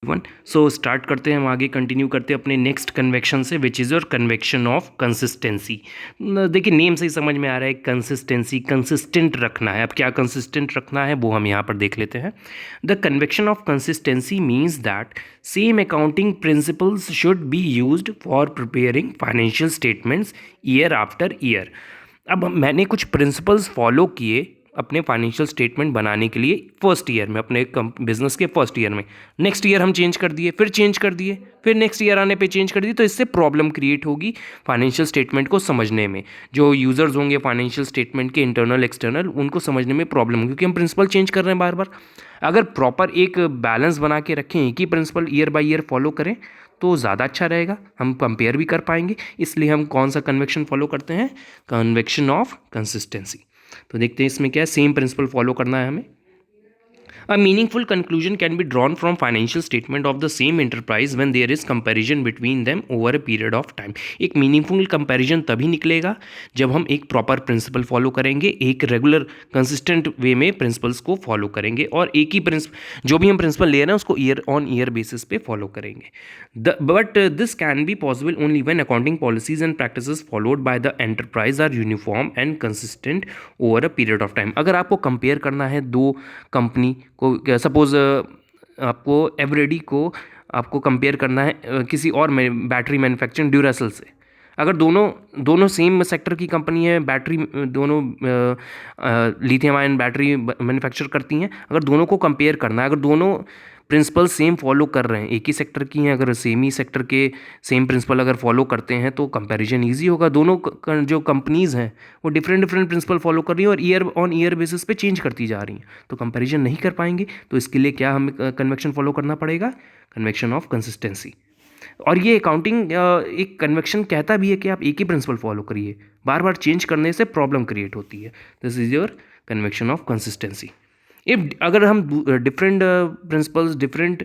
One. So start करते हैं, हम आगे कंटिन्यू करते हैं अपने नेक्स्ट कन्वेक्शन से, which is your convection of consistency. देखिए नेम से ही समझ में आ रहा है, कंसिस्टेंसी, कंसिस्टेंट रखना है। अब क्या कंसिस्टेंट रखना है वो हम यहाँ पर देख लेते हैं। The convection of consistency means that same accounting principles should be used for preparing financial statements year after year. अब मैंने कुछ प्रिंसिपल्स फॉलो किए अपने फाइनेंशियल स्टेटमेंट बनाने के लिए फर्स्ट ईयर में, अपने बिजनेस के फर्स्ट ईयर में। नेक्स्ट ईयर हम चेंज कर दिए, फिर चेंज कर दिए, फिर नेक्स्ट ईयर आने पे चेंज कर दिए, तो इससे प्रॉब्लम क्रिएट होगी फाइनेंशियल स्टेटमेंट को समझने में। जो यूज़र्स होंगे फाइनेंशियल स्टेटमेंट के, इंटरनल एक्सटर्नल, उनको समझने में प्रॉब्लम होगी, क्योंकि हम प्रिंसिपल चेंज कर रहे हैं बार बार। अगर प्रॉपर एक बैलेंस बना के रखें, एक ही principle year by year follow करें, तो ज़्यादा अच्छा रहेगा, हम कंपेयर भी कर पाएंगे। इसलिए हम कौन सा कन्वेक्शन फॉलो करते हैं? Convection of consistency. तो देखते हैं इसमें क्या है, सेम प्रिंसिपल फॉलो करना है हमें। A meaningful conclusion can be drawn from financial statement of the same enterprise when there is comparison between them over a period of time। एक मीनिंगफुल कंपैरिजन तभी निकलेगा जब हम एक प्रॉपर प्रिंसिपल फॉलो करेंगे, एक रेगुलर कंसिस्टेंट वे में principles को फॉलो करेंगे, और एक ही प्रिंसिपल, जो भी हम प्रिंसिपल ले रहे हैं उसको ईयर ऑन ईयर बेसिस पे फॉलो करेंगे। But this can be possible only when accounting policies and practices followed by the enterprise are uniform and consistent over a period of time. अगर आपको कंपेयर करना है दो कंपनी को, suppose आपको Eveready को आपको कंपेयर करना है किसी और बैटरी मैन्युफैक्चरिंग ड्यूरासेल से। अगर दोनों सेम सेक्टर की कंपनी है, बैटरी दोनों लिथियम आयन बैटरी मैन्युफैक्चर करती हैं, अगर दोनों को कंपेयर करना है, अगर दोनों प्रिंसिपल सेम फॉलो कर रहे हैं, एक ही सेक्टर की हैं, अगर सेम ही सेक्टर के सेम प्रिंसिपल अगर फॉलो करते हैं तो कंपैरिजन इजी होगा। दोनों जो कंपनीज़ हैं वो डिफरेंट डिफरेंट प्रिंसिपल फॉलो कर रही हैं और ईयर ऑन ईयर बेसिस पे चेंज करती जा रही हैं, तो कंपैरिजन नहीं कर पाएंगे। तो इसके लिए क्या हमें कन्वेक्शन फॉलो करना पड़ेगा? Convection of consistency. और ये अकाउंटिंग एक कन्वेक्शन कहता भी है कि आप एक ही प्रिंसिपल फॉलो करिए, बार बार चेंज करने से प्रॉब्लम क्रिएट होती है। This is your convection of consistency. अगर हम डिफरेंट प्रिंसिपल्स, डिफरेंट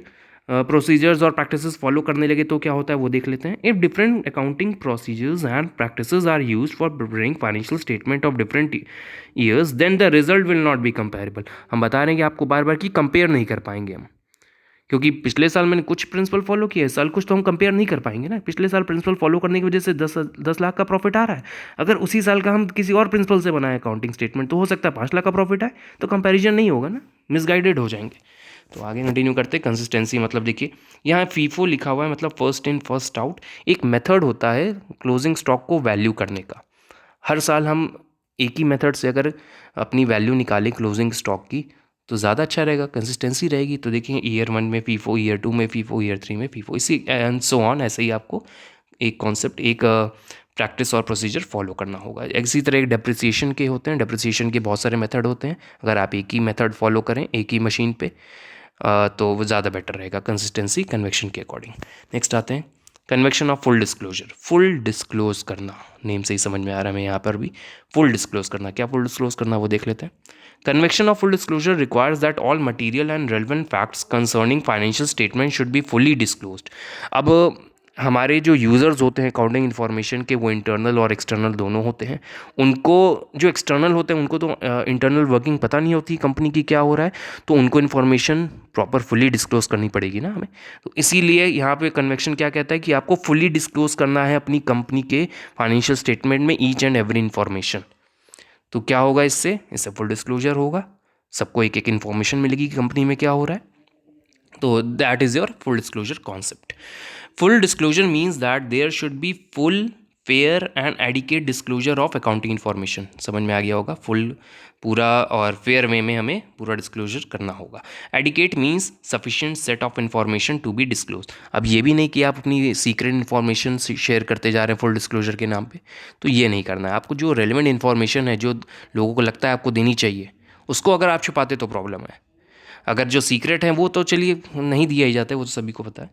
प्रोसीजर्स और प्रैक्टिसेस फॉलो करने लगे तो क्या होता है वो देख लेते हैं। If different accounting procedures and practices are used for preparing financial statement of different years then the result will not be comparable. हम बता रहे हैं कि आपको बार बार की कंपेयर नहीं कर पाएंगे हम, क्योंकि पिछले साल मैंने कुछ प्रिंसिपल फॉलो किया, इस साल कुछ, तो हम कंपेयर नहीं कर पाएंगे ना। पिछले साल प्रिंसिपल फॉलो करने की वजह से 10 लाख का प्रॉफिट आ रहा है, अगर उसी साल का हम किसी और प्रिंसिपल से बनाए अकाउंटिंग स्टेटमेंट तो हो सकता है 5 लाख का प्रॉफिट आए, तो कंपैरिजन नहीं होगा ना, मिसगाइडेड हो जाएंगे। तो आगे कंटिन्यू करते हैं। कंसिस्टेंसी मतलब देखिए यहाँ फीफो लिखा हुआ है, मतलब फर्स्ट इन फर्स्ट आउट। एक मेथड होता है क्लोजिंग स्टॉक को वैल्यू करने का। हर साल हम एक ही मेथड से अगर अपनी वैल्यू निकालें क्लोजिंग स्टॉक की तो ज़्यादा अच्छा रहेगा, कंसिस्टेंसी रहेगी। तो देखिए ईयर 1 में फीफो, ईयर 2 में फीफो, ईयर 3 में फीफो, इसी एंड सो ऑन, ऐसे ही आपको एक कॉन्सेप्ट, एक प्रैक्टिस और प्रोसीजर फॉलो करना होगा। इसी तरह एक डेप्रिसिएशन के होते हैं, डेप्रिसिएशन के बहुत सारे मेथड होते हैं। अगर आप एक ही मेथड फॉलो करें एक ही मशीन पे तो वो ज़्यादा बेटर रहेगा कंसिस्टेंसी कन्वेक्शन के अकॉर्डिंग। नेक्स्ट आते हैं convection of full disclosure. Full disclose करना, नेम से ही समझ में आ रहा है हमें यहाँ पर भी, फुल डिस्क्लोज करना। क्या फुल डिस्क्लोज करना वो देख लेते हैं। Convection of full disclosure requires that all material and relevant facts concerning financial statement should be fully disclosed। अब हमारे जो यूज़र्स होते हैं अकाउंटिंग इन्फॉर्मेशन के, वो इंटरनल और एक्सटर्नल दोनों होते हैं। उनको, जो एक्सटर्नल होते हैं उनको तो इंटरनल वर्किंग पता नहीं होती कंपनी की क्या हो रहा है, तो उनको इन्फॉर्मेशन प्रॉपर फुली डिस्क्लोज करनी पड़ेगी ना हमें। तो इसीलिए यहाँ पे कन्वेक्शन क्या कहता है कि आपको फुली डिस्क्लोज करना है अपनी कंपनी के फाइनेंशियल स्टेटमेंट में ईच एंड एवरी इन्फॉर्मेशन। तो क्या होगा इससे फुल डिस्क्लोजर होगा, सबको एक एक इन्फॉर्मेशन मिलेगी कि कंपनी में क्या हो रहा है। तो that is your full disclosure concept. Full disclosure means that there should be full, fair and adequate disclosure of accounting information. समझ में आ गया होगा, फुल पूरा और फेयर वे में हमें पूरा डिस्क्लोजर करना होगा। Adequate means sufficient set of information to be disclose. अब ये भी नहीं कि आप अपनी सीक्रेट इन्फॉर्मेशन शेयर करते जा रहे हैं फुल डिस्क्लोजर के नाम पे, तो ये नहीं करना है आपको। जो रेलिवेंट इन्फॉर्मेशन है, जो लोगों को लगता है आपको देनी चाहिए, उसको अगर आप छुपाते तो प्रॉब्लम है। अगर जो सीक्रेट है वो तो चलिए नहीं दिया ही जाता है, वो तो सभी को पता है।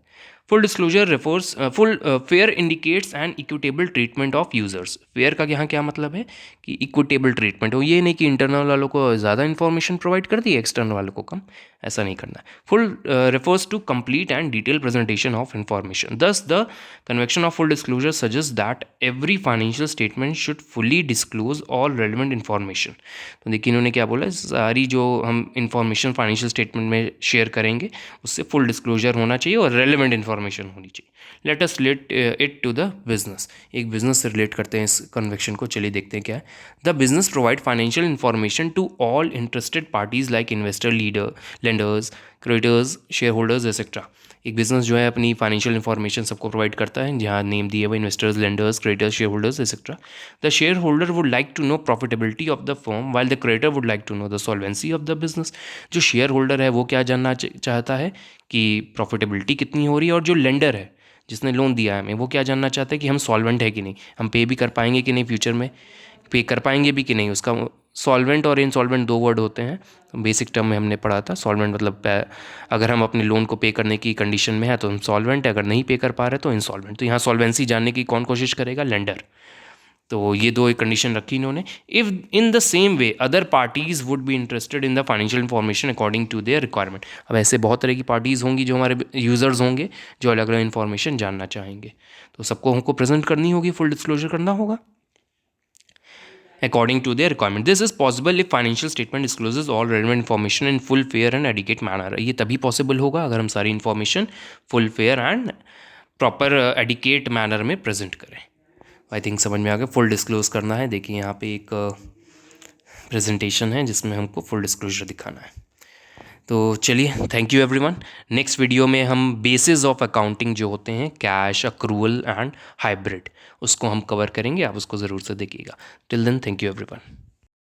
Full disclosure refers full fair indicates and equitable treatment of users. Fair का यहाँ क्या मतलब है कि इक्विटेबल ट्रीटमेंट हो, ये नहीं कि इंटरनल वालों को ज़्यादा इन्फॉर्मेशन प्रोवाइड कर दी, एक्सटर्नल वालों को कम, ऐसा नहीं करना है। Full refers to complete and detailed presentation of information. Thus, the conviction of full disclosure suggests that every financial statement should fully disclose all relevant information. तो देखिए इन्होंने क्या बोला, सारी जो हम इंफॉर्मेशन फाइनेंशियल स्टेटमेंट में शेयर करेंगे उससे फुल डिस्क्लोजर होना चाहिए और रेलिवेंट इन्फॉर्मेशन होनी चाहिए। Let us relate it to the business. एक बिजनेस से रिलेट करते हैं इस कन्वेक्शन को, चलिए देखते हैं क्या है। The business provide financial information to all interested parties like investor, leader, lenders, creditors, shareholders etcetera. एक बिजनेस जो है अपनी फाइनेंशियल इन्फॉर्मेशन सबको प्रोवाइड करता है, जहाँ नेम दिए हुए investors, lenders, creditors, shareholders etcetera. The shareholder would like to know profitability of the firm while the creditor would like to know the solvency of the business. जो shareholder है वो क्या जानना चाहता है कि profitability कितनी हो रही है, और जो लेंडर है जिसने लोन दिया है हमें, वो क्या जानना चाहता है कि हम सॉल्वेंट है कि नहीं, हम पे भी कर पाएंगे कि नहीं, फ्यूचर में पे कर पाएंगे भी कि नहीं। उसका सॉल्वेंट और इनसॉल्वेंट दो वर्ड होते हैं, बेसिक टर्म में हमने पढ़ा था। सॉल्वेंट मतलब अगर हम अपने लोन को पे करने की कंडीशन में है तो हम सॉल्वेंट है, अगर नहीं पे कर पा रहे तो इनसॉल्वेंट। तो यहाँ सॉल्वेंसी जानने की कौन कोशिश करेगा, लेंडर। तो ये दो एक कंडीशन रखी इन्होंने। If in the same way other parties would be interested in the financial information according to their requirement. अब ऐसे बहुत तरह की पार्टीज़ होंगी जो हमारे यूजर्स होंगे जो अलग अलग इन्फॉर्मेशन जानना चाहेंगे, तो सबको हमको प्रेजेंट करनी होगी, फुल डिस्क्लोजर करना होगा according to their requirement. This is possible if financial statement discloses all relevant information in full, fair and adequate manner. ये तभी पॉसिबल होगा अगर हम सारी information full, fair and proper adequate manner में प्रेजेंट करें। आई थिंक समझ में आ गया। फुल डिस्क्लोज करना है, देखिए यहाँ पे एक प्रेजेंटेशन है जिसमें हमको फुल डिस्क्लोजर दिखाना है। तो चलिए, thank you everyone. Next video में हम बेसिस ऑफ अकाउंटिंग जो होते हैं, कैश, अक्रूवल एंड हाइब्रिड, उसको हम कवर करेंगे, आप उसको ज़रूर से देखिएगा। Till then, thank you everyone.